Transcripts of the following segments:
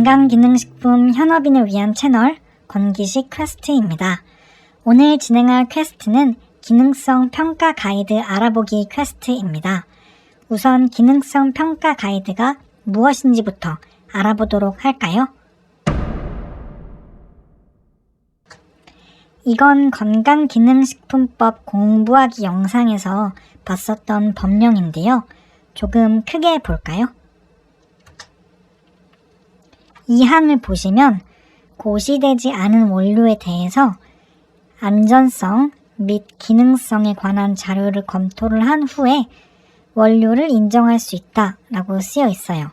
건강기능식품 현업인을 위한 채널 건기식 퀘스트입니다. 오늘 진행할 퀘스트는 기능성 평가 가이드 알아보기 퀘스트입니다. 우선 기능성 평가 가이드가 무엇인지부터 알아보도록 할까요? 이건 건강기능식품법 공부하기 영상에서 봤었던 법령인데요. 조금 크게 볼까요? 이 항을 보시면 고시되지 않은 원료에 대해서 안전성 및 기능성에 관한 자료를 검토를 한 후에 원료를 인정할 수 있다라고 쓰여 있어요.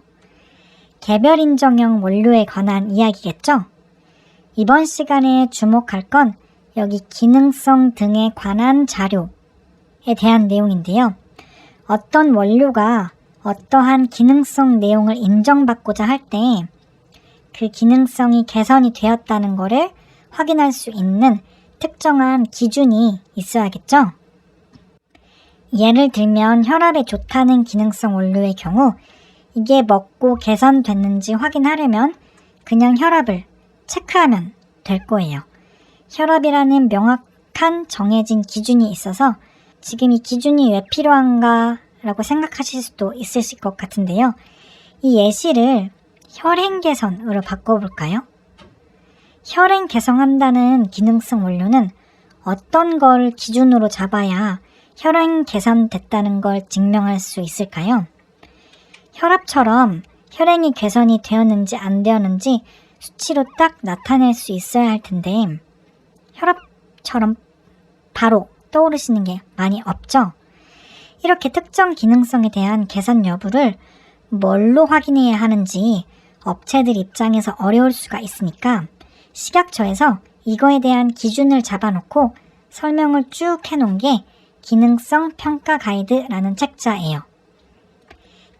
개별 인정형 원료에 관한 이야기겠죠? 이번 시간에 주목할 건 여기 기능성 등에 관한 자료에 대한 내용인데요. 어떤 원료가 어떠한 기능성 내용을 인정받고자 할 때 그 기능성이 개선이 되었다는 것을 확인할 수 있는 특정한 기준이 있어야겠죠? 예를 들면 혈압에 좋다는 기능성 원료의 경우 이게 먹고 개선됐는지 확인하려면 그냥 혈압을 체크하면 될 거예요. 혈압이라는 명확한 정해진 기준이 있어서 지금 이 기준이 왜 필요한가 라고 생각하실 수도 있으실 것 같은데요. 이 예시를 혈행 개선으로 바꿔볼까요? 혈행 개선한다는 기능성 원료는 어떤 걸 기준으로 잡아야 혈행 개선됐다는 걸 증명할 수 있을까요? 혈압처럼 혈행이 개선이 되었는지 안 되었는지 수치로 딱 나타낼 수 있어야 할 텐데 혈압처럼 바로 떠오르시는 게 많이 없죠? 이렇게 특정 기능성에 대한 개선 여부를 뭘로 확인해야 하는지 업체들 입장에서 어려울 수가 있으니까 식약처에서 이거에 대한 기준을 잡아놓고 설명을 쭉 해놓은 게 기능성 평가 가이드라는 책자예요.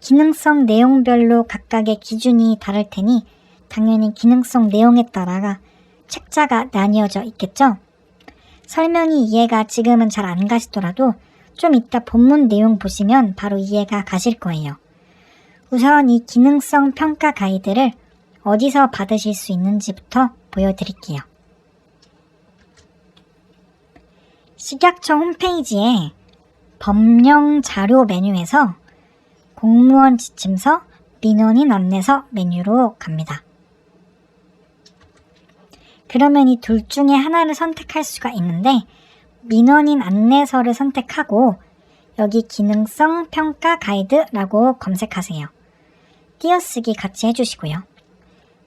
기능성 내용별로 각각의 기준이 다를 테니 당연히 기능성 내용에 따라 책자가 나뉘어져 있겠죠? 설명이 이해가 지금은 잘 안 가시더라도 좀 이따 본문 내용 보시면 바로 이해가 가실 거예요. 우선 이 기능성 평가 가이드를 어디서 받으실 수 있는지부터 보여드릴게요. 식약처 홈페이지에 법령 자료 메뉴에서 공무원 지침서 민원인 안내서 메뉴로 갑니다. 그러면 이 둘 중에 하나를 선택할 수가 있는데 민원인 안내서를 선택하고 여기 기능성 평가 가이드라고 검색하세요. 띄어쓰기 같이 해주시고요.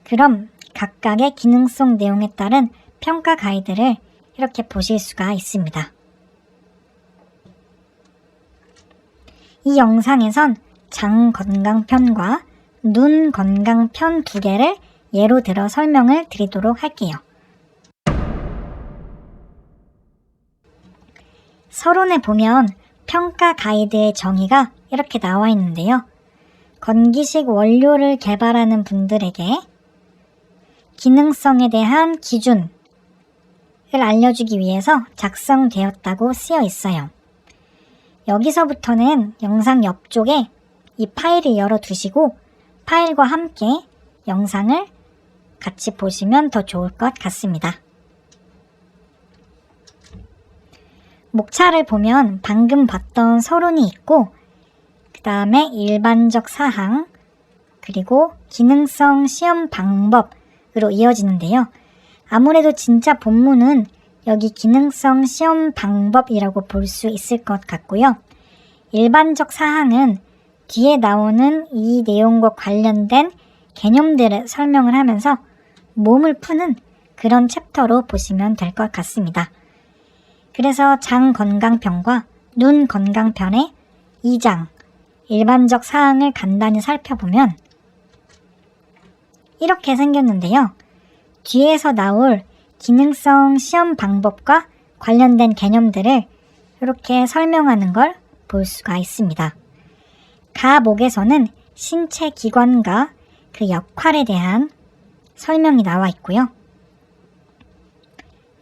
그럼 각각의 기능성 내용에 따른 평가 가이드를 이렇게 보실 수가 있습니다. 이 영상에선 장 건강편과 눈 건강편 두 개를 예로 들어 설명을 드리도록 할게요. 서론에 보면 평가 가이드의 정의가 이렇게 나와 있는데요. 건기식 원료를 개발하는 분들에게 기능성에 대한 기준을 알려주기 위해서 작성되었다고 쓰여 있어요. 여기서부터는 영상 옆쪽에 이 파일을 열어두시고 파일과 함께 영상을 같이 보시면 더 좋을 것 같습니다. 목차를 보면 방금 봤던 서론이 있고 그 다음에 일반적 사항 그리고 기능성 시험 방법으로 이어지는데요. 아무래도 진짜 본문은 여기 기능성 시험 방법이라고 볼 수 있을 것 같고요. 일반적 사항은 뒤에 나오는 이 내용과 관련된 개념들을 설명을 하면서 몸을 푸는 그런 챕터로 보시면 될 것 같습니다. 그래서 장 건강편과 눈 건강편의 2장 일반적 사항을 간단히 살펴보면 이렇게 생겼는데요. 뒤에서 나올 기능성 시험 방법과 관련된 개념들을 이렇게 설명하는 걸 볼 수가 있습니다. 가목에서는 신체 기관과 그 역할에 대한 설명이 나와 있고요.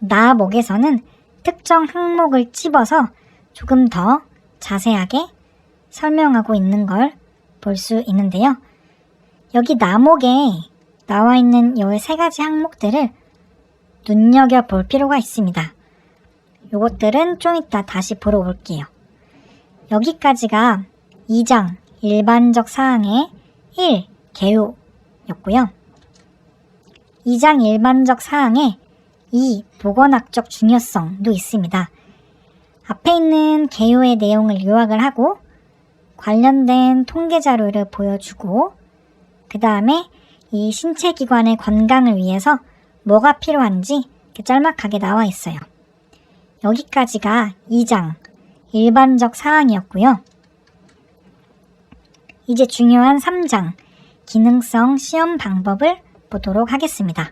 나목에서는 특정 항목을 찝어서 조금 더 자세하게 설명하고 있는 걸 볼 수 있는데요. 여기 나목에 나와 있는 이 3가지 항목들을 눈여겨볼 필요가 있습니다. 요것들은 좀 이따 다시 보러 올게요. 여기까지가 2장 일반적 사항의 1. 개요였고요. 2장 일반적 사항의 2. 보건학적 중요성도 있습니다. 앞에 있는 개요의 내용을 요약을 하고 관련된 통계 자료를 보여주고 그 다음에 이 신체기관의 건강을 위해서 뭐가 필요한지 이렇게 짤막하게 나와 있어요. 여기까지가 2장 일반적 사항이었고요. 이제 중요한 3장 기능성 시험 방법을 보도록 하겠습니다.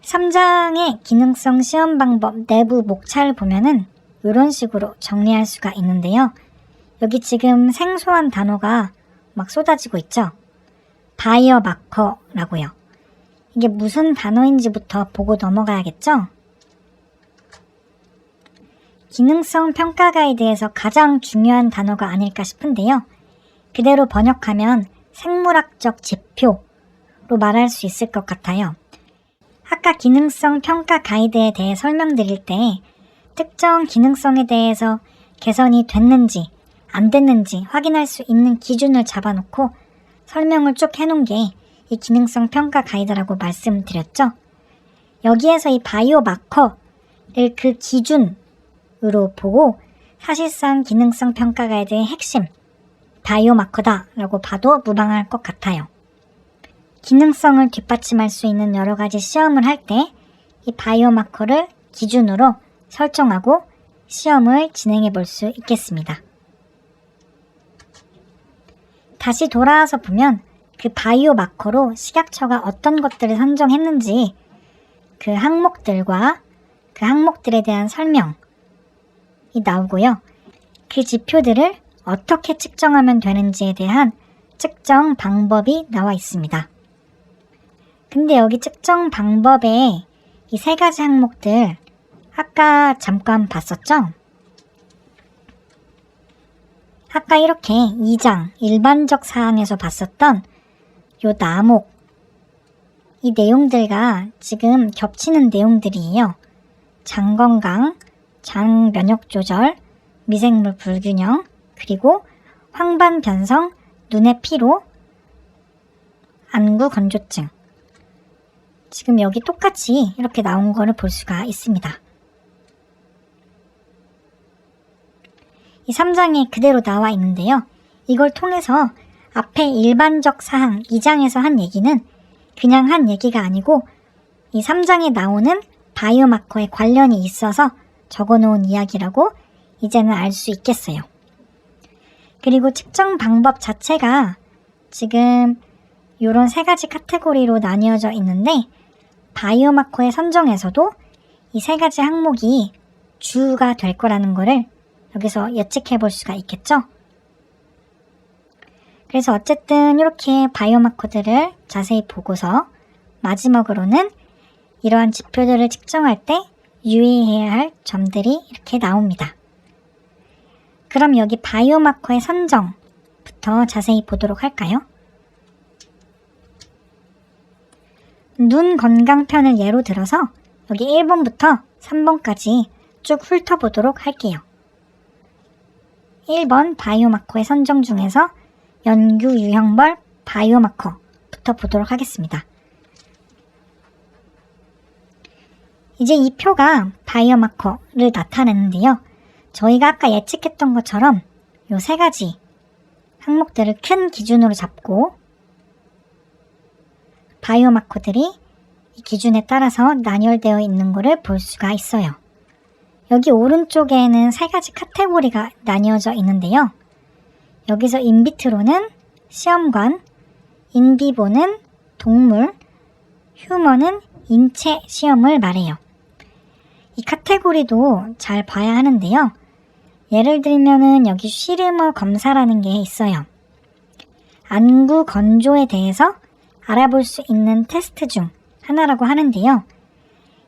3장의 기능성 시험 방법 내부 목차를 보면은 이런 식으로 정리할 수가 있는데요. 여기 지금 생소한 단어가 막 쏟아지고 있죠? 바이오마커라고요. 이게 무슨 단어인지부터 보고 넘어가야겠죠? 기능성 평가 가이드에서 가장 중요한 단어가 아닐까 싶은데요. 그대로 번역하면 생물학적 지표로 말할 수 있을 것 같아요. 아까 기능성 평가 가이드에 대해 설명드릴 때 특정 기능성에 대해서 개선이 됐는지 안 됐는지 확인할 수 있는 기준을 잡아놓고 설명을 쭉 해놓은 게 이 기능성 평가 가이드라고 말씀드렸죠. 여기에서 이 바이오마커를 그 기준으로 보고 사실상 기능성 평가 가이드의 핵심 바이오마커다라고 봐도 무방할 것 같아요. 기능성을 뒷받침할 수 있는 여러 가지 시험을 할 때 이 바이오마커를 기준으로 설정하고 시험을 진행해 볼 수 있겠습니다. 다시 돌아와서 보면 그 바이오마커로 식약처가 어떤 것들을 선정했는지 그 항목들과 그 항목들에 대한 설명이 나오고요. 그 지표들을 어떻게 측정하면 되는지에 대한 측정 방법이 나와 있습니다. 근데 여기 측정 방법에 이 3가지 항목들 아까 잠깐 봤었죠? 아까 이렇게 2장 일반적 사항에서 봤었던 요 나목 이 내용들과 지금 겹치는 내용들이에요. 장 건강, 장 면역 조절, 미생물 불균형, 그리고 황반 변성, 눈의 피로, 안구 건조증. 지금 여기 똑같이 이렇게 나온 거를 볼 수가 있습니다. 이 3장에 그대로 나와 있는데요. 이걸 통해서 앞에 일반적 사항 2장에서 한 얘기는 그냥 한 얘기가 아니고 이 3장에 나오는 바이오마커에 관련이 있어서 적어놓은 이야기라고 이제는 알 수 있겠어요. 그리고 측정 방법 자체가 지금 이런 3가지 카테고리로 나뉘어져 있는데 바이오마커의 선정에서도 이 3가지 항목이 주가 될 거라는 거를 여기서 예측해 볼 수가 있겠죠? 그래서 어쨌든 이렇게 바이오마커들을 자세히 보고서 마지막으로는 이러한 지표들을 측정할 때 유의해야 할 점들이 이렇게 나옵니다. 그럼 여기 바이오마커의 선정부터 자세히 보도록 할까요? 눈 건강편을 예로 들어서 여기 1번부터 3번까지 쭉 훑어보도록 할게요. 1번 바이오마커의 선정 중에서 연구 유형별 바이오마커부터 보도록 하겠습니다. 이제 이 표가 바이오마커를 나타내는데요. 저희가 아까 예측했던 것처럼 요 3가지 항목들을 큰 기준으로 잡고 바이오마커들이 이 기준에 따라서 나열되어 있는 것을 볼 수가 있어요. 여기 오른쪽에는 3가지 카테고리가 나뉘어져 있는데요. 여기서 인비트로는 시험관, 인비보는 동물, 휴머는 인체 시험을 말해요. 이 카테고리도 잘 봐야 하는데요. 예를 들면은 여기 쉬르머 검사라는 게 있어요. 안구 건조에 대해서 알아볼 수 있는 테스트 중 하나라고 하는데요.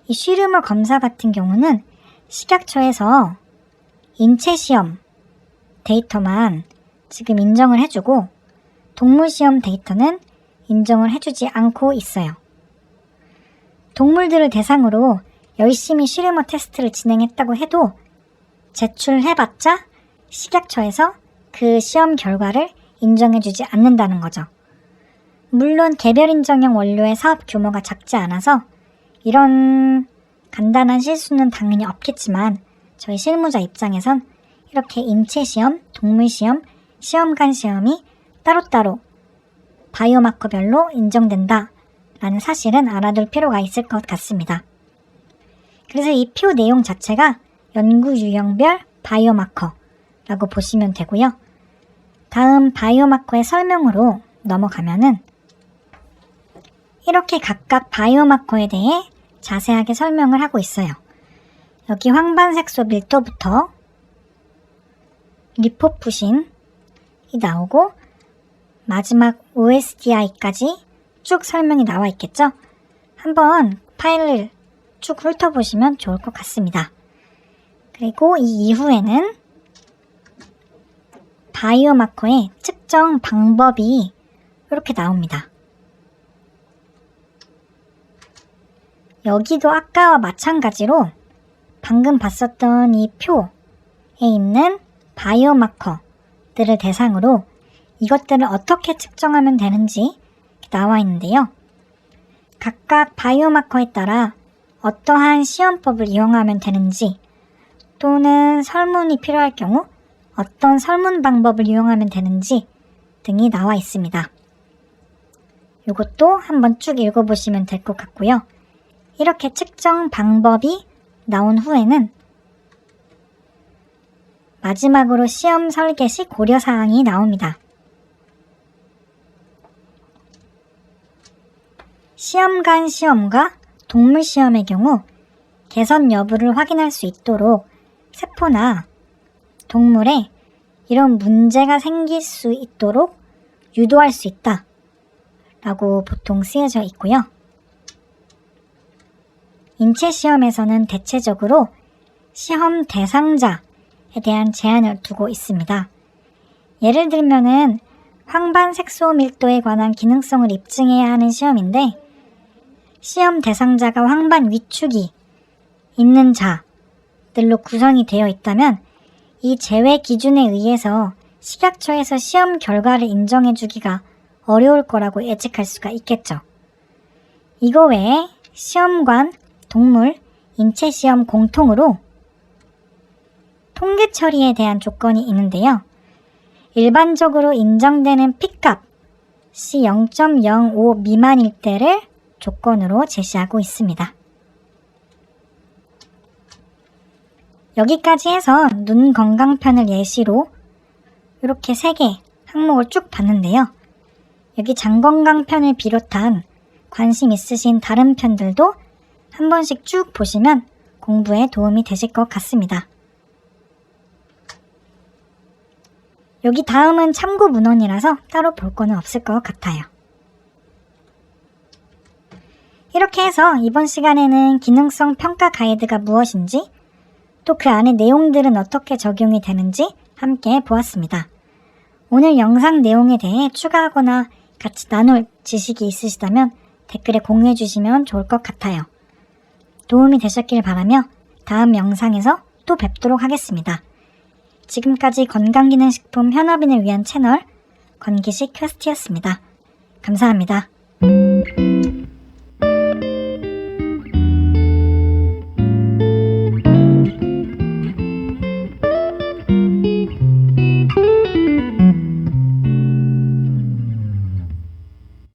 이 쉬르머 검사 같은 경우는 식약처에서 인체 시험 데이터만 지금 인정을 해주고 동물시험 데이터는 인정을 해주지 않고 있어요. 동물들을 대상으로 열심히 슈레머 테스트를 진행했다고 해도 제출해봤자 식약처에서 그 시험 결과를 인정해주지 않는다는 거죠. 물론 개별 인정형 원료의 사업 규모가 작지 않아서 이런 간단한 실수는 당연히 없겠지만 저희 실무자 입장에선 이렇게 인체시험, 동물시험, 시험관 시험이 따로따로 바이오마커별로 인정된다라는 사실은 알아둘 필요가 있을 것 같습니다. 그래서 이 표 내용 자체가 연구 유형별 바이오마커라고 보시면 되고요. 다음 바이오마커의 설명으로 넘어가면은 이렇게 각각 바이오마커에 대해 자세하게 설명을 하고 있어요. 여기 황반색소 밀도부터 리포푸신이 나오고 마지막 OSDI까지 쭉 설명이 나와 있겠죠? 한번 파일을 쭉 훑어보시면 좋을 것 같습니다. 그리고 이 이후에는 바이오마커의 측정 방법이 이렇게 나옵니다. 여기도 아까와 마찬가지로 방금 봤었던 이 표에 있는 바이오마커들을 대상으로 이것들을 어떻게 측정하면 되는지 나와 있는데요. 각각 바이오마커에 따라 어떠한 시험법을 이용하면 되는지 또는 설문이 필요할 경우 어떤 설문 방법을 이용하면 되는지 등이 나와 있습니다. 이것도 한번 쭉 읽어보시면 될 것 같고요. 이렇게 측정 방법이 나온 후에는 마지막으로 시험 설계 시 고려사항이 나옵니다. 시험관 시험과 동물 시험의 경우 개선 여부를 확인할 수 있도록 세포나 동물에 이런 문제가 생길 수 있도록 유도할 수 있다 라고 보통 쓰여져 있고요. 인체 시험에서는 대체적으로 시험 대상자에 대한 제한을 두고 있습니다. 예를 들면은 황반색소 밀도에 관한 기능성을 입증해야 하는 시험인데 시험 대상자가 황반 위축이 있는 자들로 구성이 되어 있다면 이 제외 기준에 의해서 식약처에서 시험 결과를 인정해주기가 어려울 거라고 예측할 수가 있겠죠. 이거 외에 시험관, 동물, 인체시험 공통으로 통계 처리에 대한 조건이 있는데요. 일반적으로 인정되는 P값이 0.05 미만일 때를 조건으로 제시하고 있습니다. 여기까지 해서 눈 건강편을 예시로 이렇게 3개 항목을 쭉 봤는데요. 여기 장건강편을 비롯한 관심 있으신 다른 편들도 한 번씩 쭉 보시면 공부에 도움이 되실 것 같습니다. 여기 다음은 참고 문헌이라서 따로 볼 거는 없을 것 같아요. 이렇게 해서 이번 시간에는 기능성 평가 가이드가 무엇인지 또 그 안에 내용들은 어떻게 적용이 되는지 함께 보았습니다. 오늘 영상 내용에 대해 추가하거나 같이 나눌 지식이 있으시다면 댓글에 공유해 주시면 좋을 것 같아요. 도움이 되셨길 바라며 다음 영상에서 또 뵙도록 하겠습니다. 지금까지 건강기능식품 현업인을 위한 채널 건기식 퀘스트였습니다. 감사합니다.